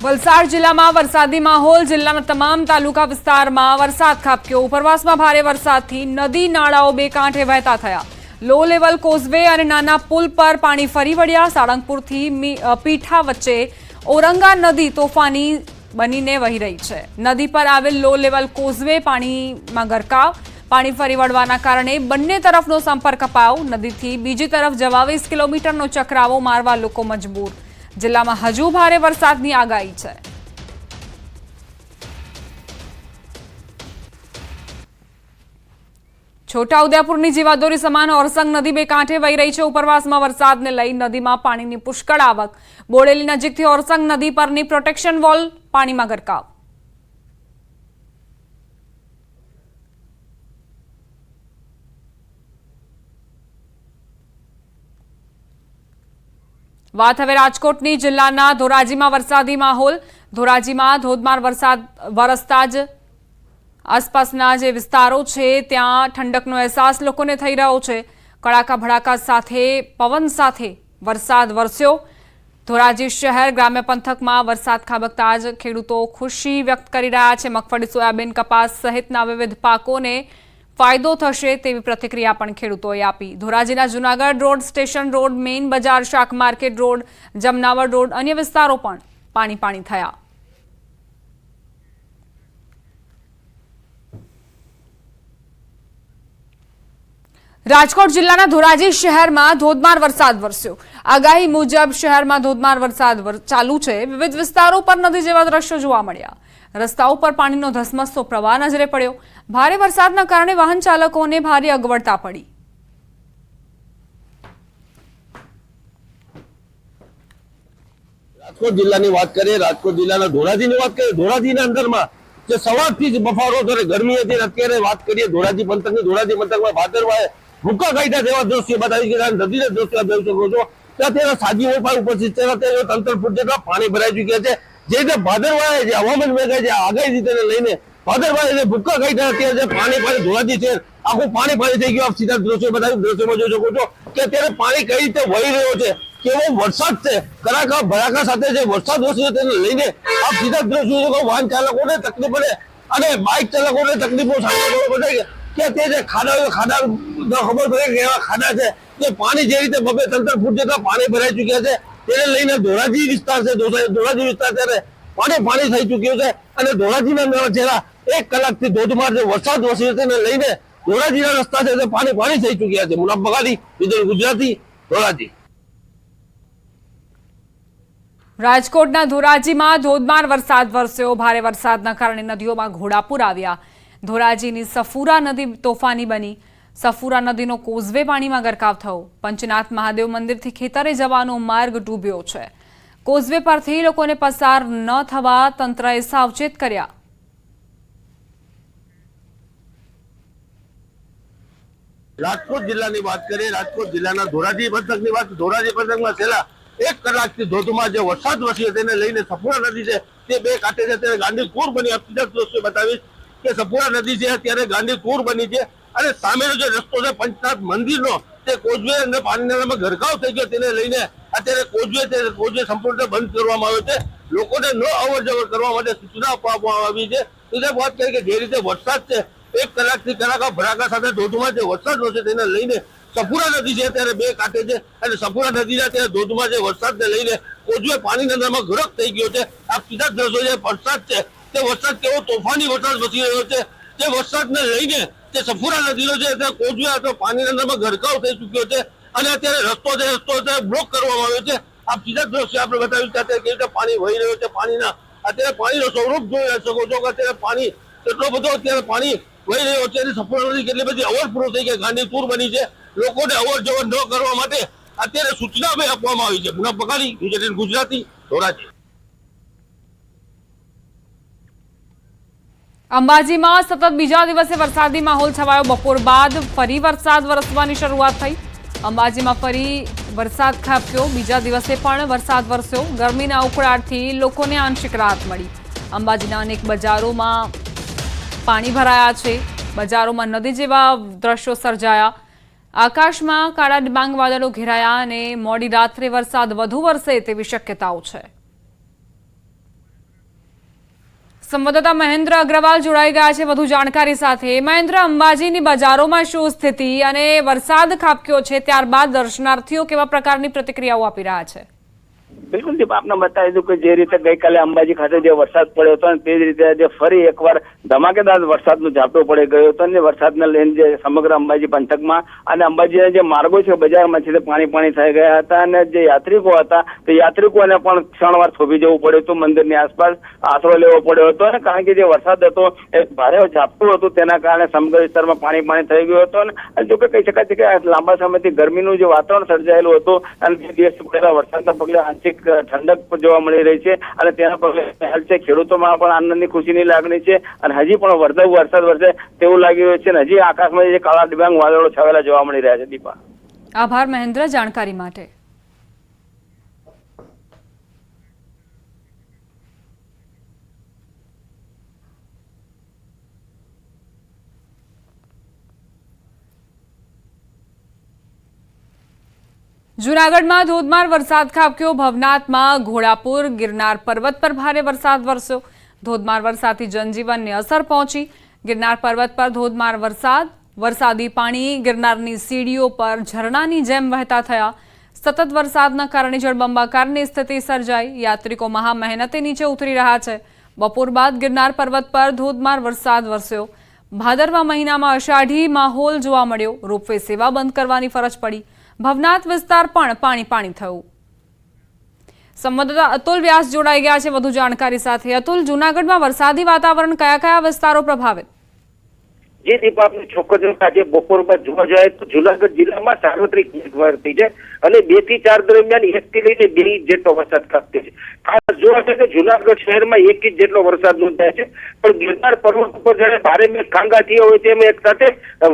વલસાડ જિલ્લામાં વરસાદી માહોલ. જિલ્લાના તમામ તાલુકા વિસ્તારમાં વરસાદ ખાબક્યો. ઉપરવાસમાં ભારે વરસાદથી નદી નાળાઓ બે કાંઠે વહેતા થયા. લો લેવલ કોઝવે અને નાના પુલ પર પાણી ફરી વળ્યા. સાળંગપુરથી પીઠા વચ્ચે ઔરંગા નદી તોફાની બનીને વહી રહી છે. નદી પર આવેલ લો લેવલ કોઝવે પાણીમાં ગરકાવ. પાણી ફરી વળવાના કારણે બંને તરફનો સંપર્ક કપાયો. નદીથી બીજી તરફ જવા 20 કિલોમીટરનો ચક્રાવો મારવા લોકો મજબૂર. જિલ્લામાં હજુ ભારે વરસાદની આગાહી છે. છોટાઉદેપુરની જીવાદોરી સમાન ઓરસંગ નદી બે કાંઠે વહી રહી છે. ઉપરવાસમાં વરસાદને લઈ નદીમાં પાણીની પુષ્કળ આવક. બોડેલી નજીકથી ઓરસંગ નદી પરની પ્રોટેક્શન વોલ પાણીમાં ગરકાવ. વાત હવે રાજકોટની. જિલ્લાના ધોરાજીમાં વરસાદી માહોલ. ધોરાજીમાં ધોધમાર વરસાદ વરસતા જ આસપાસના જે વિસ્તારો છે ત્યાં ઠંડકનો અહેસાસ લોકોને થઈ રહ્યો છે. કડાકા ભડાકા સાથે પવન સાથે વરસાદ વરસ્યો. ધોરાજી શહેર ગ્રામ્ય પંથકમાં વરસાદ ખાબકતા જ ખેડૂતો ખુશી વ્યક્ત કરી રહ્યા છે. મગફળી, સોયાબીન, કપાસ સહિતના વિવિધ પાકોને ફાયદો થશે તેવી પ્રતિક્રિયા પણ ખેડૂતોએ આપી. ધોરાજીના Junagadh road, station road, main બજાર, શાક માર્કેટ રોડ, જમનાવર રોડ, અન્ય વિસ્તારો પણ પાણી થયા. રાજકોટ જિલ્લાના ધોરાજી શહેરમાં ધોધમાર વરસાદ વરસ્યો. આગાહી મુજબ શહેરમાં ધોધમાર વરસાદ ચાલુ છે. વિવિધ વિસ્તારો પર નદી જેવા દ્રશ્યો જોવા મળ્યા. રસ્તાઓ પર પાણીનો ધસમસતો પ્રવાહ નજરે પડ્યો. ભારે વરસાદના કારણે વાહન ચાલકોને ભારે અગવડતા પડી. રાજકોટ જિલ્લાની વાત કરીએ, રાજકોટ જિલ્લાના ધોરાજીની વાત કરીએ. ધોરાજીના અંદરમાં જે સવારથી જ બફારો ત્યારે ગરમી હતી. અત્યારે વાત કરીએ ધોરાજી પંથકની. ધોરાજી પંથકમાં ભાદરવાએ ભૂકા કાઢ્યા તેવા દ્રશ્યો બતાવી કે નદીના દ્રશ્યો જોઈ શકો છો. ત્યાં સાજી વેપાર ઉપસ્થિત છે. ત્યાં 3 ફૂટ જેટલા પાણી ભરાઈ ચુક્યા છે. જે રીતે ભાદરવાએ જે હવામાન વિભાગે જે આગાહી તેને લઈને ભાદરવાએ જે ભૂકા કાઢ્યા અત્યારે જે પાણી ધોરાજી છે આખું પાણી થઈ ગયું. આપ સીધા દ્રશ્યો બતાવી દ્રશ્યોમાં જોઈ શકો છો કે અત્યારે પાણી કઈ રીતે વહી રહ્યો છે. કેવો વરસાદ છે. કડાકા ભડાકા સાથે જે વરસાદ વરસ્યો તેને લઈને આપ સીધા દ્રશ્યો વાહન ચાલકોને તકલીફ પડે અને બાઇક ચાલકોને તકલીફો સામનો કરવો પડે કે તે જે ખાડા ખબર પડે કે એવા ખાડા છે તે પાણી જે રીતે 2-3 ફૂટ જેટલા પાણી ભરાઈ ચુક્યા છે તેને લઈને ધોરાજી વિસ્તાર છે. ધોરાજી વિસ્તાર ત્યારે પાણી થઈ ચુક્યું છે અને ધોરાજીના છેલ્લા 1 કલાકથી ધોધમાર જે વરસાદ વરસ્યો તેને લઈને ધોરાજીના રસ્તા છે તે પાણી થઈ ચુક્યા છે. મુનાફ બગાડી, વિદર્ભ ગુજરાતી, ધોરાજી. રાજકોટના ધોરાજીમાં ધોધમાર વરસાદ વરસ્યો. ભારે વરસાદના કારણે નદીઓમાં ઘોડાપૂર આવ્યા. ધોરાજીની સફુરા નદી તોફાની બની. સફુરા નદીનો કોઝવે પાણીમાં ગરકાવ થયો. પંચનાથ મહાદેવ મંદિરથી ખેતરે જવાનો માર્ગ ડૂબ્યો છે. કોઝવે પરથી લોકોને પસાર ન થવા તંત્રએ સાવચેત કર્યા. રાજકોટ જિલ્લાની વાત કરીએ, રાજકોટ જિલ્લાના ધોરાજી પંથકની વાત. ધોરાજી પંથકમાં છેલ્લા 1 કલાકથી ધોધમાર જે વરસાદ વરસ્યો તેને લઈને સફુરા નદી છે તે બે કાંઠે છે ત્યારે ગાંધીપુર બની. દ્રશ્યો બતાવીશ કે સફુરા નદી છે અત્યારે ગાંધીપુર બની છે અને સામેનો જે રસ્તો છે પંચનાથ મંદિરનો તે કોઝવે અને પાણીનાળામાં ગરકાવ થઈ ગયો તેને લઈને અત્યારે કોઝવે સંપૂર્ણ બંધ કરવામાં આવ્યો છે. લોકોને ન અવર જવર કરવા માટે સૂચના આપવામાં આવી છે. બીજી વાત કરીએ કે જે રીતે વરસાદ છે 1 કલાકથી કડાકા ભડાકા સાથે ધોધમાર જે વરસાદ વરસે તેને લઈને સફુરા નદી છે અત્યારે બે કાંઠે છે અને સફુરા નદીના અત્યારે ધોધમાર જે વરસાદને લઈને કોઝવે પાણીના અંદરમાં ગરક થઈ ગયો છે. આ સીધા દ્રશ્યો જે વરસાદ છે તે વરસાદ કેવો તોફાની વરસાદ વરસી રહ્યો છે. તે વરસાદને લઈને તે સફુરા નદીનો છે તે કોઝવે અથવા પાણીના અંદરમાં ગરકાવ થઈ ચુક્યો છે અને અત્યારે રસ્તો અત્યારે બ્લોક કરવામાં આવ્યો છે. આપ સીધા દ્રશ્યો આપણે બતાવ્યું કે અત્યારે કેવી રીતે પાણી વહી રહ્યો છે. અત્યારે પાણીનો સ્વરૂપ જોઈ શકો છો કે અત્યારે પાણી એટલો બધો અત્યારે પાણી વહી રહ્યો છે. સફુરા નદી કેટલી બધી ઓવરફ્લો થઈ ગઈ, ગાંધીપુર બની છે. લોકોને અવર જવર ન કરવા માટે અત્યારે સૂચના આપવામાં આવી છે. મુનાફ બગાડી, ગુજરાતી, ધોરાજી. અંબાજીમાં સતત બીજા દિવસે વરસાદી માહોલ છવાયો. બપોર બાદ ફરી વરસાદ વરસવાની શરૂઆત થઈ. અંબાજીમાં ફરી વરસાદ ખાબક્યો. બીજા દિવસે પણ વરસાદ વરસ્યો. ગરમીના ઉકળાટથી લોકોને આંશિક રાહત મળી. અંબાજીના અનેક બજારોમાં પાણી ભરાયા છે. બજારોમાં નદી જેવા દ્રશ્યો સર્જાયા. આકાશમાં કાળા ડિબાંગ વાદળો ઘેરાયા અને મોડી રાત્રે વરસાદ વધુ વરસે તેવી શક્યતાઓ છે. સંવાદદાતા મહેન્દ્ર અગ્રવાલ જોડાઈ ગયા છે વધુ જાણકારી સાથે। મહેન્દ્ર, અંબાજીની બજારોમાં શું સ્થિતિ અને વરસાદ ખાબક્યો છે ત્યારબાદ દર્શનાર્થીઓ કેવા પ્રકારની પ્રતિક્રિયાઓ આપી રહ્યા છે? બિલકુલ દીપ, આપને બતાવી દઉં કે જે રીતે ગઈકાલે અંબાજી ખાતે જે વરસાદ પડ્યો હતો અને તે જ રીતે આજે ફરી એકવાર ધમાકેદાર વરસાદનો ઝાપટો પડી ગયો હતો અને વરસાદને લઈને જે સમગ્ર અંબાજી પંથકમાં અને અંબાજીના જે માર્ગો છે બજારમાં છે તે પાણી થઈ ગયા હતા અને જે યાત્રિકો હતા તે યાત્રિકોને પણ ક્ષણવાર થોભી જવું પડ્યું હતું, મંદિરની આસપાસ આશરો લેવો પડ્યો હતો અને કારણ કે જે વરસાદ હતો એ ભારે ઝાપટું હતું તેના કારણે સમગ્ર વિસ્તારમાં પાણી થઈ ગયું હતું અને જો કે કહી શકાય છે કે લાંબા સમયથી ગરમીનું જે વાતાવરણ સર્જાયેલું હતું અને બે દિવસ પડેલા વરસાદના પગલે ઠંડક જોવા મળી રહી છે અને તેના પગલે હાલ છે ખેડૂતોમાં પણ આનંદની ખુશીની લાગણી છે અને હજી પણ વરસાદ વરસે તેવું લાગી રહ્યું છે અને હજી આકાશમાં જે કાળા ડિબાંગ વાદળો છવાયેલા જોવા મળી રહ્યા છે। દીપા, આભાર મહેન્દ્ર જાણકારી માટે। જૂનાગઢમાં ધોધમાર વરસાદ ખાબક્યો। ભવનાથમાં ઘોડાપુર ગિરનાર પર્વત પર ભારે વરસાદ વરસ્યો। ધોધમાર વરસાદથી જનજીવનને અસર પહોંચી। ગિરનાર પર્વત પર ધોધમાર વરસાદી પાણી ગિરનારની સીડીઓ પર ઝરણાની જેમ વહેતા થયા। સતત વરસાદના કારણે જળબંબાકારની સ્થિતિ સર્જાઈ। યાત્રિકો મહા મહેનતે નીચે ઉતરી રહ્યા છે। બપોર બાદ ગિરનાર પર્વત પર ધોધમાર વરસાદ વરસ્યો। ભાદરવા મહિનામાં અષાઢી માહોલ જોવા મળ્યો। રોપવે સેવા બંધ કરવાની ફરજ પડી। ભવનાથ વિસ્તાર પણ પાણી થયું। સંવાદદાતા અતુલ વ્યાસ જોડાઈ ગયા છે વધુ જાણકારી સાથે। અતુલ, જૂનાગઢમાં વરસાદી વાતાવરણ કયા વિસ્તારો પ્રભાવિત? જે દીપા આપને ચોક્કસ આજે બપોર બાદ જોવા જાય તો જૂનાગઢ જિલ્લામાં સાર્વત્રિક મેઘમહેર છે અને 2 થી 4 દરમિયાન 1 થી લઈને 2 ઇંચ જેટલો વરસાદ ખાબકે છે। ખાસ જોવા જાય તો જૂનાગઢ શહેરમાં 1 ઇંચ જેટલો વરસાદ નોંધાય છે પણ ગિરનાર પર્વત ઉપર જાણે ભારે મેઘ ખાંગા થયા હોય તેમ એક સાથે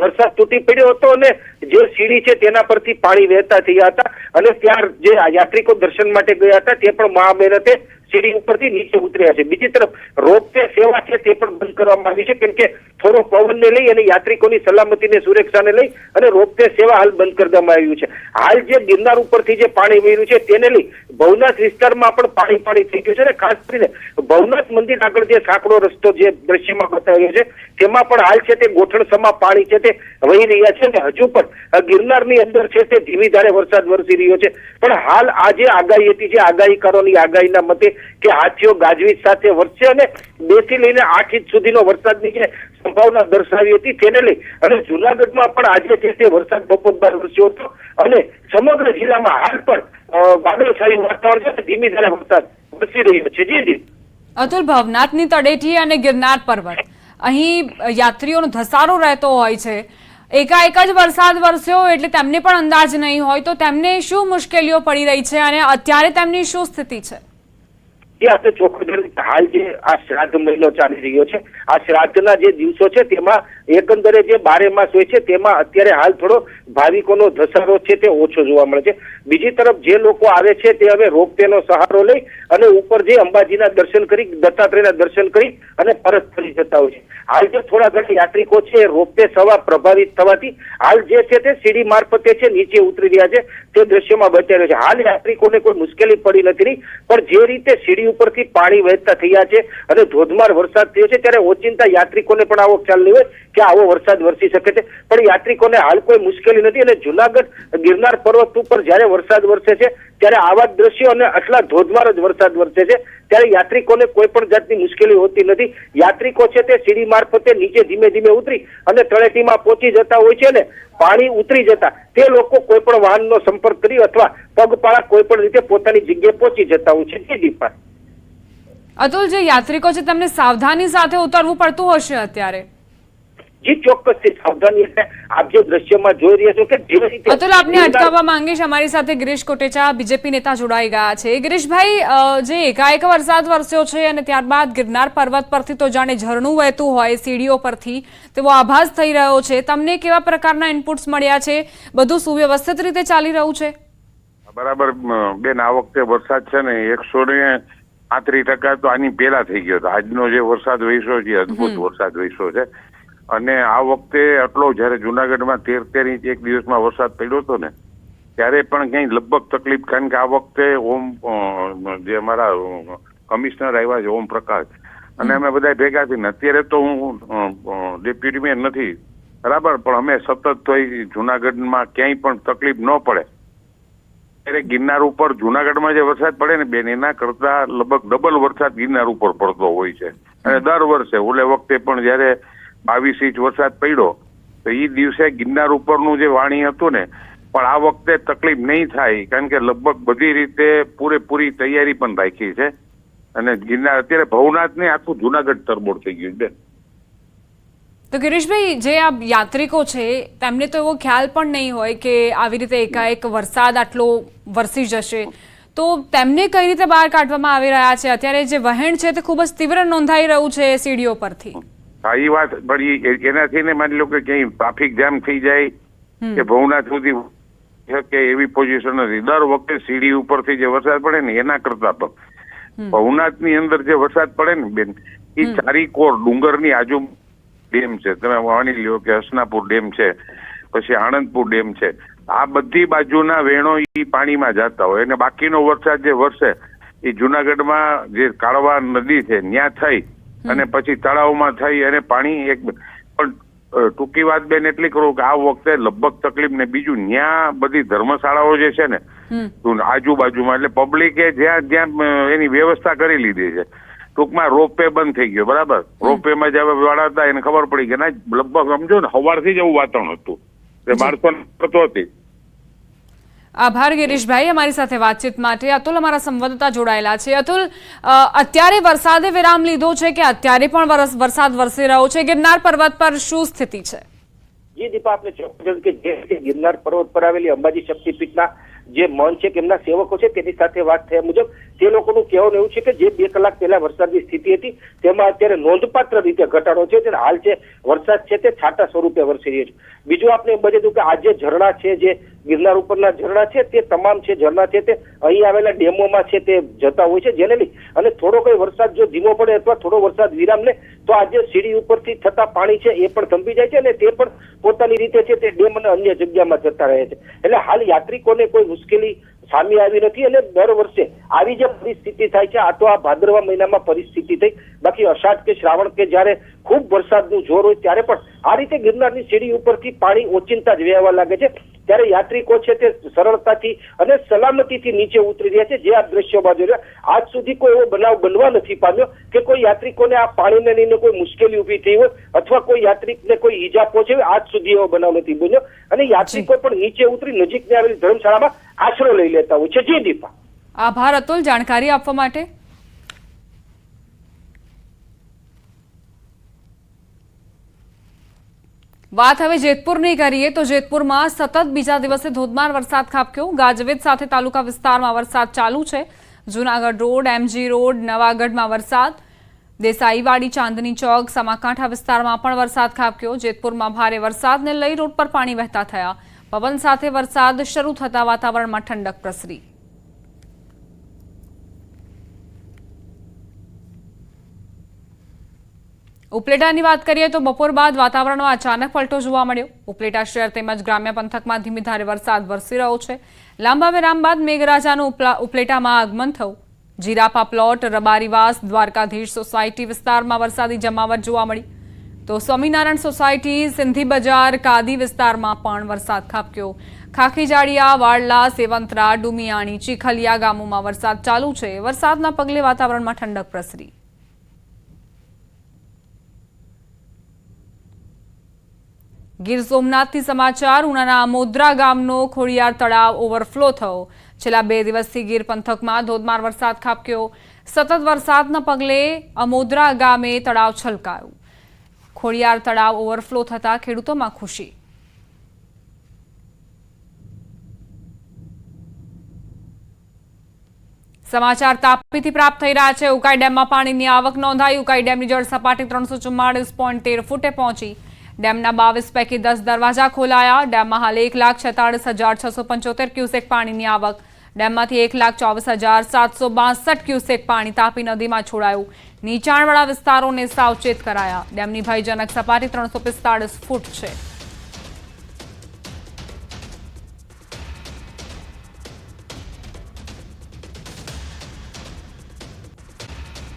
વરસાદ તૂટી પડ્યો હતો અને જે સીડી છે તેના પરથી પાણી વહેતા થયા હતા અને ત્યાં જે યાત્રિકો દર્શન માટે ગયા હતા તે પણ મહા મહેનતે સીડી ઉપરથી નીચે ઉતર્યા છે। બીજી તરફ રોપવે સેવા છે તે પણ બંધ કરવામાં આવી છે કેમ કે થોડો પવનને લઈ અને યાત્રિકોની સલામતીને સુરક્ષાને લઈ અને રોપવે સેવા હાલ બંધ કરી દેવામાં આવ્યું છે। હાલ જે ગિરનાર ઉપરથી જે પાણી વહેર્યું છે તેને લઈ ભવનાથ વિસ્તારમાં પણ પાણી થઈ ગયું છે અને ખાસ કરીને ભવનાથ મંદિર આગળ જે સાંકડો રસ્તો જે દ્રશ્યમાં બતાવ્યો છે તેમાં પણ હાલ છે તે ગોઠણસમા પાણી છે તે વહી રહ્યા છે અને હજુ પણ ગિરનારની અંદર છે તે ધીમી ધારે વરસાદ વરસી રહ્યો છે પણ હાલ આ જે આગાહી હતી જે આગાહીકારોની આગાહીના મતે કે હાથીઓ ગાજવીજ સાથે વરસશે અને 2 થી લઈને 8 ઇંચ સુધીનો વરસાદની જે સંભાવના દર્શાવી હતી તેને લઈ અને જૂનાગઢમાં પણ આજે છે તે વરસાદ બપોર બાદ વરસ્યો હતો અને સમગ્ર જિલ્લામાં હાલ પણ વાદળછાયું વાતાવરણ છે ધીમી ધારે વરસાદ વરસી રહ્યો છે। જી અતુલ, ભવનાથની તળેટી અને ગિરનાર પર્વત અહીં યાત્રીઓનો ધસારો રહેતો હોય છે। એકાએક જ વરસાદ વરસ્યો એટલે તેમને પણ અંદાજ નહીં હોય તો તેમને શું મુશ્કેલીઓ પડી રહી છે અને અત્યારે તેમની શું સ્થિતિ છે? એ આપણે ચોખ્ખું હાલ જે આ શ્રાદ્ધ મહિનો ચાલી રહ્યો છે આ શ્રાદ્ધના જે દિવસો છે તેમાં એકંદરે જે 12 માસ હોય છે તેમાં અત્યારે હાલ થોડો ભાવિકોનો ધસારો છે તે ઓછો જોવા મળે છે। બીજી તરફ જે લોકો આવે છે તે હવે રોપવેનો સહારો લઈ અને ઉપર જે અંબાજીના દર્શન કરી દત્તાત્રેયના દર્શન કરી અને પરત ફરી જતા હોય છે। હાલ જે થોડા ઘણા યાત્રિકો છે રોપવે સેવા પ્રભાવિત થવાથી હાલ જે છે તે સીડી મારફતે છે નીચે ઉતરી રહ્યા છે તે દ્રશ્યમાં બતાવ્યો છે। હાલ યાત્રિકોને કોઈ મુશ્કેલી પડી નથી પણ જે રીતે સીડી ઉપરથી પાણી વહેતા થયા છે અને ધોધમાર વરસાદ થયો છે ત્યારે ઓચિંતા યાત્રિકોને પણ આવો ખ્યાલ નહીં હોય કે આવો વરસાદ વરસી શકે છે પણ યાત્રિકોને હાલ કોઈ મુશ્કેલી નથી અને જૂનાગઢ ગિરનાર પર્વત ઉપર જ્યારે વરસાદ વરસે છે ત્યારે આવા દ્રશ્યો અને આટલા ધોધમાર જ વરસાદ વરસે છે ત્યારે યાત્રિકોને કોઈ પણ જાતની મુશ્કેલી હોતી નથી। યાત્રિકો છે તે સીડી મારફતે નીચે ધીમે ધીમે ઉતરી અને તળેટીમાં પહોંચી જતા હોય છે ને પાણી ઉતરી જતા તે લોકો કોઈ પણ વાહનનો સંપર્ક કરી અથવા પગપાળા કોઈ પણ રીતે પોતાની જગ્યાએ પહોંચી જતા હોય છે। દીપા, અતુલ, જે યાત્રિકો છે તેમને સાવધાની સાથે ઉતરવું પડતું હશે અત્યારે? જી ચોક્કસથી સાવધાની એટલે આપ જે દ્રશ્યમાં જોઈ રહ્યા છો કે જે રીતે અતુલ, આપને અટકાવવા માંગીશ। અમારી સાથે ગિરીશ કોટેચા બીજેપી નેતા જોડાઈ ગયા છે। ગિરીશભાઈ, જે એકાએક વરસાદ વરસ્યો છે અને ત્યારબાદ ગિરનાર પર્વત પરથી તો જાણે ઝરણું વહેતું હોય સીડીઓ પરથી તેવો આભાસ થઈ રહ્યો છે। તમને કેવા પ્રકારના ઇનપુટ્સ મળ્યા છે? બધું સુવ્યવસ્થિત રીતે ચાલી રહ્યું છે? બરાબર બેન, આ વખતે વરસાદ છે ને 135% તો આની પહેલા થઈ ગયો હતો। આજનો જે વરસાદ વરસ્યો છે અદભુત વરસાદ વરસ્યો છે અને આ વખતે આટલો જયારે જુનાગઢમાં 13 ઇંચ એક દિવસમાં વરસાદ પડ્યો હતો ને ત્યારે પણ કઈ લગભગ તકલીફ, કારણ કે આ વખતે જે અમારા કમિશનર આવ્યા છે ઓમ પ્રકાશ, અને અમે બધા ભેગા થઈને અત્યારે તો હું ડેપ્યુટી મેયર નથી બરાબર, પણ અમે સતત થઈ જુનાગઢમાં ક્યાંય પણ તકલીફ ન પડે ત્યારે ગિરનાર ઉપર જુનાગઢમાં જે વરસાદ પડે ને બેન એના કરતા લગભગ ડબલ વરસાદ ગિરનાર ઉપર પડતો હોય છે. અને દર વર્ષે ઓલે વખતે પણ જયારે 22 ઇંચ વરસાદ પડ્યો તો એ દિવસે ગિરનાર ઉપરનું જે વાણી હતું ને, પણ આ વખતે તકલીફ નહીં થાય કારણ કે લગભગ બધી રીતે પૂરેપૂરી તૈયારી પણ રાખી છે. અને ગિરનાર અત્યારે ભવનાથ ને આખું જુનાગઢ તરબોળ થઈ ગયું બેન. તો ગિરીશભાઈ, જે આ યાત્રિકો છે તેમને તો એવો ખ્યાલ પણ નહીં હોય કે આવી રીતે એકાએક વરસાદ આટલો વરસી જશે, તો તેમને કઈ રીતે બહાર કાઢવામાં આવી રહ્યા છે? અત્યારે જે વહેણ છે તે ખૂબ જ તીવ્ર નોંધાઈ રહ્યું છે સીડીઓ પરથી. હા, એ વાત પણ એનાથી ને માની લો કે ક્યાંય ટ્રાફિક જામ થઈ જાય કે ભવનાથ સુધી કે એવી પોઝિશન નથી. દર વખતે સીડી ઉપરથી જે વરસાદ પડે ને એના કરતા પણ ભવનાથ ની અંદર જે વરસાદ પડે ને બેન, એ ચારીકોર ડુંગર ની આજુ ડેમ છે, તમે માની લ્યો કે હસનાપુર ડેમ છે, પછી આણંદપુર ડેમ છે, આ બધી બાજુના વેણો ઈ પાણીમાં જતા હોય અને બાકીનો વરસાદ જે વરસે એ જુનાગઢમાં જે કાળવા નદી છે ત્યાં થઈ અને પછી તળાવમાં થઈ અને પાણી એક પણ ટૂંકી વાત બેન એટલી કરું કે આ વખતે લગભગ તકલીફ ને બીજું ત્યાં બધી ધર્મશાળાઓ જે છે ને આજુબાજુમાં એટલે પબ્લિકે જ્યાં જ્યાં એની વ્યવસ્થા કરી લીધી છે. ટૂંકમાં રોપવે બંધ થઈ ગયો બરાબર, રોપવે માં જવા વાળા હતા એને ખબર પડી કે ના લગભગ સમજો ને સવારથી જ એવું વાતાવરણ હતું તે માણસો થતો હતી. આભાર ગિરીશભાઈ અમારી સાથે વાતચીત માટે. અતુલ અમારા સંવાદદાતા જોડાયેલા છે. અતુલ, અત્યારે વરસાદે વિરામ લીધો છે કે અત્યારે પણ વરસાદ વરસી રહ્યો છે? ગિરનાર પર્વત પર શું સ્થિતિ છે? જી દીપા, આપને ચોક્કસ કે જે ગિરનાર પર્વત પર આવેલી અંબાજી શક્તિપીઠના જે મન છે કે એમના સેવકો છે તેની સાથે વાત થયા મુજબ તે લોકોનું કહેવાનું એવું છે કે જે 2 કલાક પહેલા વરસાદની સ્થિતિ હતી તેમાં અત્યારે નોંધપાત્ર રીતે ઘટાડો છે. હાલ જે વરસાદ છે તે છાંટા સ્વરૂપે વરસી રહ્યો છે. બીજું આપણે બજેતું કે આ જે ઝરણા છે, જે ગિરનાર ઉપરના ઝરણા છે તે તમામ છે ઝરણા છે તે અહીં આવેલા ડેમોમાં છે તે જતા હોય છે, જેને લઈ અને થોડો કોઈ વરસાદ જો ધીમો પડે અથવા થોડો વરસાદ વિરામ લે તો આ જે સીડી ઉપરથી થતા પાણી છે એ પણ થંભી જાય છે અને તે પણ પોતાની રીતે છે તે ડેમ અને અન્ય જગ્યામાં જતા રહે છે. એટલે હાલ યાત્રિકોને કોઈ મુશ્કેલી સામે આવી નથી અને દર વર્ષે આવી જે પરિસ્થિતિ થાય છે, આ તો આ ભાદરવા મહિનામાં પરિસ્થિતિ થઈ, બાકી અષાઢ કે શ્રાવણ કે જયારે ખૂબ વરસાદનું જોર હોય ત્યારે પણ આ રીતે ગિરનારની સીડી ઉપરથી પાણી ઓચિંતા જ વહેવા લાગે છે. ત્યારે યાત્રિકો છે તે સરળતાથી અને સલામતીથી નીચે ઉતરી રહ્યા છે. જે આ દ્રશ્યો બાજુ આજ સુધી કોઈ એવો બનાવ બનવા નથી પામ્યો કે કોઈ યાત્રિકોને આ પાણીને લઈને કોઈ મુશ્કેલી ઉભી થઈ હોય અથવા કોઈ યાત્રિકને કોઈ ઈજા પહોંચી હોય. આજ સુધી એવો બનાવ નથી બન્યો અને યાત્રિકો પણ નીચે ઉતરી નજીકની આવેલી ધર્મશાળામાં આશરો લઈ લેતા હોય છે. જી દીપા. આભાર અતુલ જાણકારી આપવા માટે. વાત હવે જેતપુરની કરીએ તો જેતપુરમાં સતત બીજા દિવસે ધોધમાર વરસાદ ખાબક્યો. ગાજવીજ સાથે તાલુકા વિસ્તારમાં વરસાદ ચાલુ છે. જૂનાગઢ રોડ, MG રોડ, નવાગઢમાં વરસાદ, દેસાઈવાડી, ચાંદની ચોક, સમાકાંઠા વિસ્તારમાં પણ વરસાદ ખાબક્યો. જેતપુરમાં ભારે વરસાદને લઈ રોડ પર પાણી વહેતા થયા. પવન સાથે વરસાદ શરૂ થતા વાતાવરણમાં ઠંડક પ્રસરી. ઉપલેટાની વાત કરીએ તો બપોર બાદ વાતાવરણમાં અચાનક પલટો જોવા મળ્યો. ઉપલેટા શહેર તેમજ ગ્રામ્ય પંથકમાં ધીમી ધારે વરસાદ વરસી રહ્યો છે. લાંબા વિરામ બાદ મેઘરાજાનું ઉપલેટામાં આગમન થયું. જીરાપા પ્લોટ, રબારીવાસ, દ્વારકાધીશ સોસાયટી વિસ્તારમાં વરસાદી જમાવટ જોવા મળી. તો સ્વામિનારાયણ સોસાયટી, સિંધી બજાર, કાદી વિસ્તારમાં પણ વરસાદ ખાબક્યો. ખાખીજાડિયા, વાડલા, સેવંતરા, ડુમિયાણી, ચીખલિયા ગામોમાં વરસાદ ચાલુ છે. વરસાદના પગલે વાતાવરણમાં ઠંડક પ્રસરી. ગીર સોમનાથથી સમાચાર. ઉનાના અમોદરા ગામનો ખોડિયાર તળાવ ઓવરફ્લો થયો. છેલ્લા 2 દિવસથી ગીર પંથકમાં ધોધમાર વરસાદ ખાબક્યો. સતત વરસાદના પગલે અમોદરા ગામે તળાવ છલકાયું. ખોડિયાર તળાવ ઓવરફ્લો થતા ખેડૂતોમાં ખુશી. સમાચાર તાપીથી પ્રાપ્ત થઈ રહ્યા છે. ઉકાઈ ડેમમાં પાણીની આવક નોંધાઈ. ઉકાઈ ડેમની જળ સપાટી 344.13 ફૂટે પહોંચી. ડેમના 22 પૈકી 10 દરવાજા ખોલાયા. ડેમમાં હાલ 1,46,675 ક્યુસેક પાણીની આવક. ડેમમાંથી 1,24,762 ક્યુસેક પાણી તાપી નદીમાં છોડાયું. નીચાણવાળા વિસ્તારોને સાવચેત કરાયા. ડેમની ભયજનક સપાટી 345 ફૂટ છે.